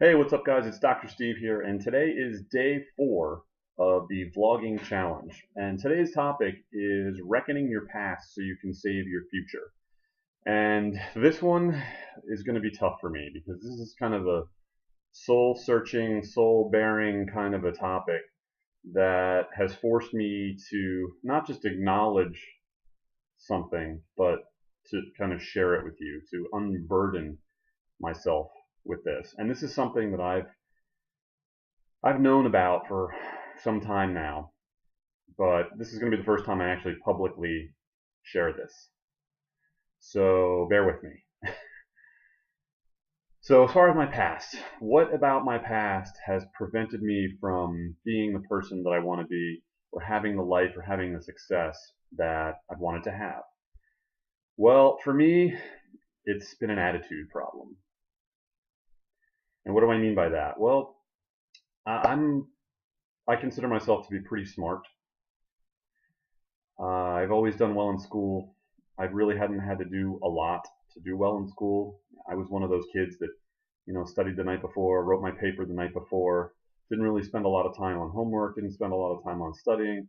Hey, what's up, guys? It's Dr. Steve here, and today is day 4 of the vlogging challenge. And today's topic is reckoning your past so you can save your future. And this one is going to be tough for me because this is kind of a soul-searching, soul-bearing kind of a topic that has forced me to not just acknowledge something, but to kind of share it with you, to unburden myself with this. And this is something that I've known about for some time now, but this is going to be the first time I actually publicly share this. So bear with me. So as far as my past, what about my past has prevented me from being the person that I want to be, or having the life or having the success that I've wanted to have? Well, for me, it's been an attitude problem. And what do I mean by that? Well, I consider myself to be pretty smart. I've always done well in school. I really hadn't had to do a lot to do well in school. I was one of those kids that, studied the night before, wrote my paper the night before, didn't really spend a lot of time on homework, didn't spend a lot of time on studying,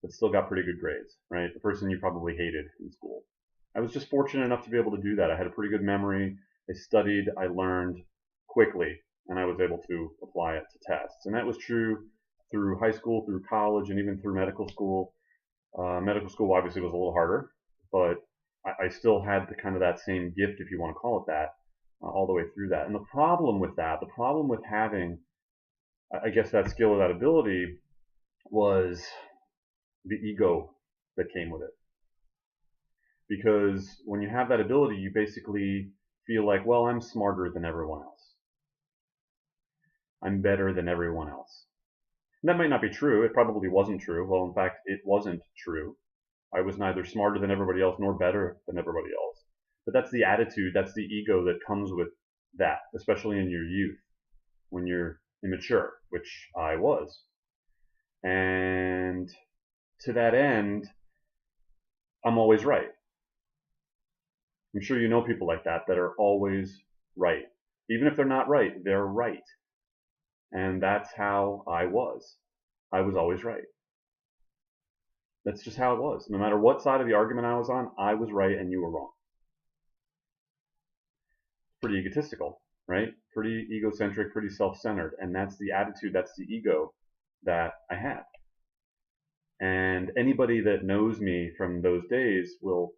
but still got pretty good grades, right? The person you probably hated in school. I was just fortunate enough to be able to do that. I had a pretty good memory. I studied, I learned quickly, and I was able to apply it to tests. And that was true through high school, through college, and even through medical school. Medical school obviously was a little harder, but I still had the kind of that same gift, if you want to call it that, all the way through that. And the problem with that, the problem with having, I guess, that skill or that ability was the ego that came with it. Because when you have that ability, you basically feel like, well, I'm smarter than everyone else. I'm better than everyone else. And that might not be true. It probably wasn't true. Well, in fact, it wasn't true. I was neither smarter than everybody else nor better than everybody else. But that's the attitude, that's the ego that comes with that, especially in your youth, when you're immature, which I was. And to that end, I'm always right. I'm sure you know people like that that are always right. Even if they're not right, they're right. And that's how I was. I was always right. That's just how it was. No matter what side of the argument I was on, I was right and you were wrong. Pretty egotistical, right? Pretty egocentric, pretty self-centered. And that's the attitude, that's the ego that I had. And anybody that knows me from those days will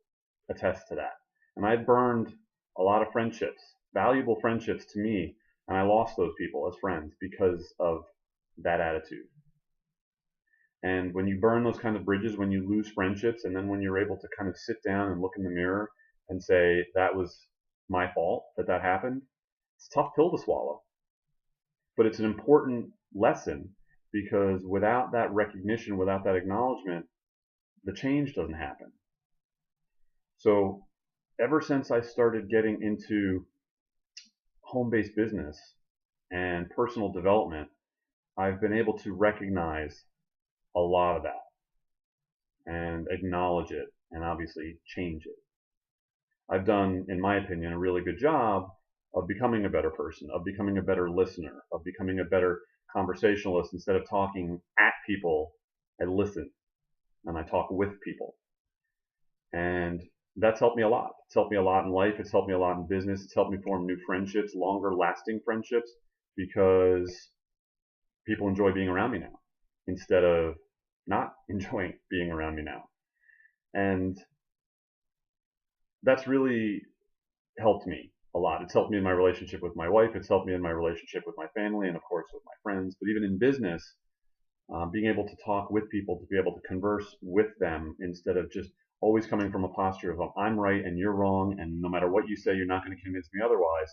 attest to that. And I burned a lot of friendships, valuable friendships to me, and I lost those people as friends because of that attitude. And when you burn those kind of bridges, when you lose friendships, and then when you're able to kind of sit down and look in the mirror and say, that was my fault that happened, it's a tough pill to swallow. But it's an important lesson because without that recognition, without that acknowledgement, the change doesn't happen. So ever since I started getting into home-based business and personal development, I've been able to recognize a lot of that and acknowledge it and obviously change it. I've done, in my opinion, a really good job of becoming a better person, of becoming a better listener, of becoming a better conversationalist. Instead of talking at people, I listen and I talk with people. And that's helped me a lot. It's helped me a lot in life. It's helped me a lot in business. It's helped me form new friendships, longer lasting friendships, because people enjoy being around me now instead of not enjoying being around me now. And that's really helped me a lot. It's helped me in my relationship with my wife. It's helped me in my relationship with my family and, of course, with my friends. But even in business, being able to talk with people, to be able to converse with them instead of just always coming from a posture of I'm right and you're wrong, and no matter what you say, you're not going to convince me otherwise.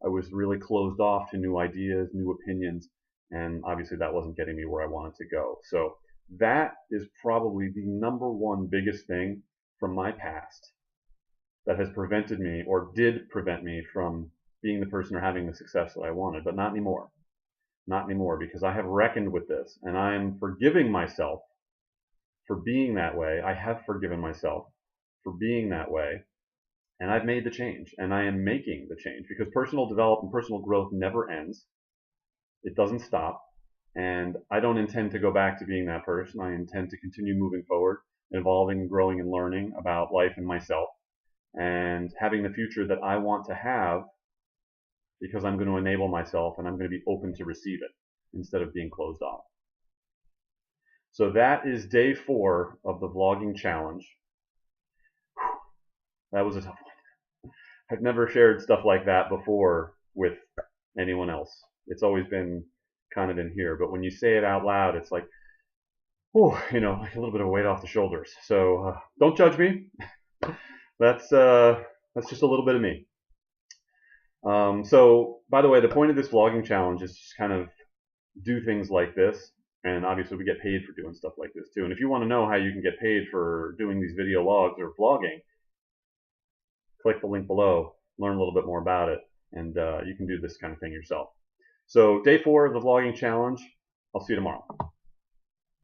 I was really closed off to new ideas, new opinions, and obviously that wasn't getting me where I wanted to go. So that is probably the number one biggest thing from my past that has prevented me, or did prevent me, from being the person or having the success that I wanted, but not anymore. Not anymore, because I have reckoned with this and I'm forgiving myself for being that way. I have forgiven myself for being that way. And I've made the change, and I am making the change, because personal development, personal growth never ends. It doesn't stop. And I don't intend to go back to being that person. I intend to continue moving forward, evolving, growing, and learning about life and myself, and having the future that I want to have, because I'm going to enable myself and I'm going to be open to receive it instead of being closed off. So that is day 4 of the vlogging challenge. That was a tough one. I've never shared stuff like that before with anyone else. It's always been kind of in here, but when you say it out loud, it's like, oh, like a little bit of weight off the shoulders. So don't judge me. That's just a little bit of me. So, by the way, the point of this vlogging challenge is just kind of do things like this, and obviously we get paid for doing stuff like this too. And if you want to know how you can get paid for doing these video logs or vlogging, click the link below, learn a little bit more about it, and you can do this kind of thing yourself. So day 4 of the vlogging challenge. I'll see you tomorrow.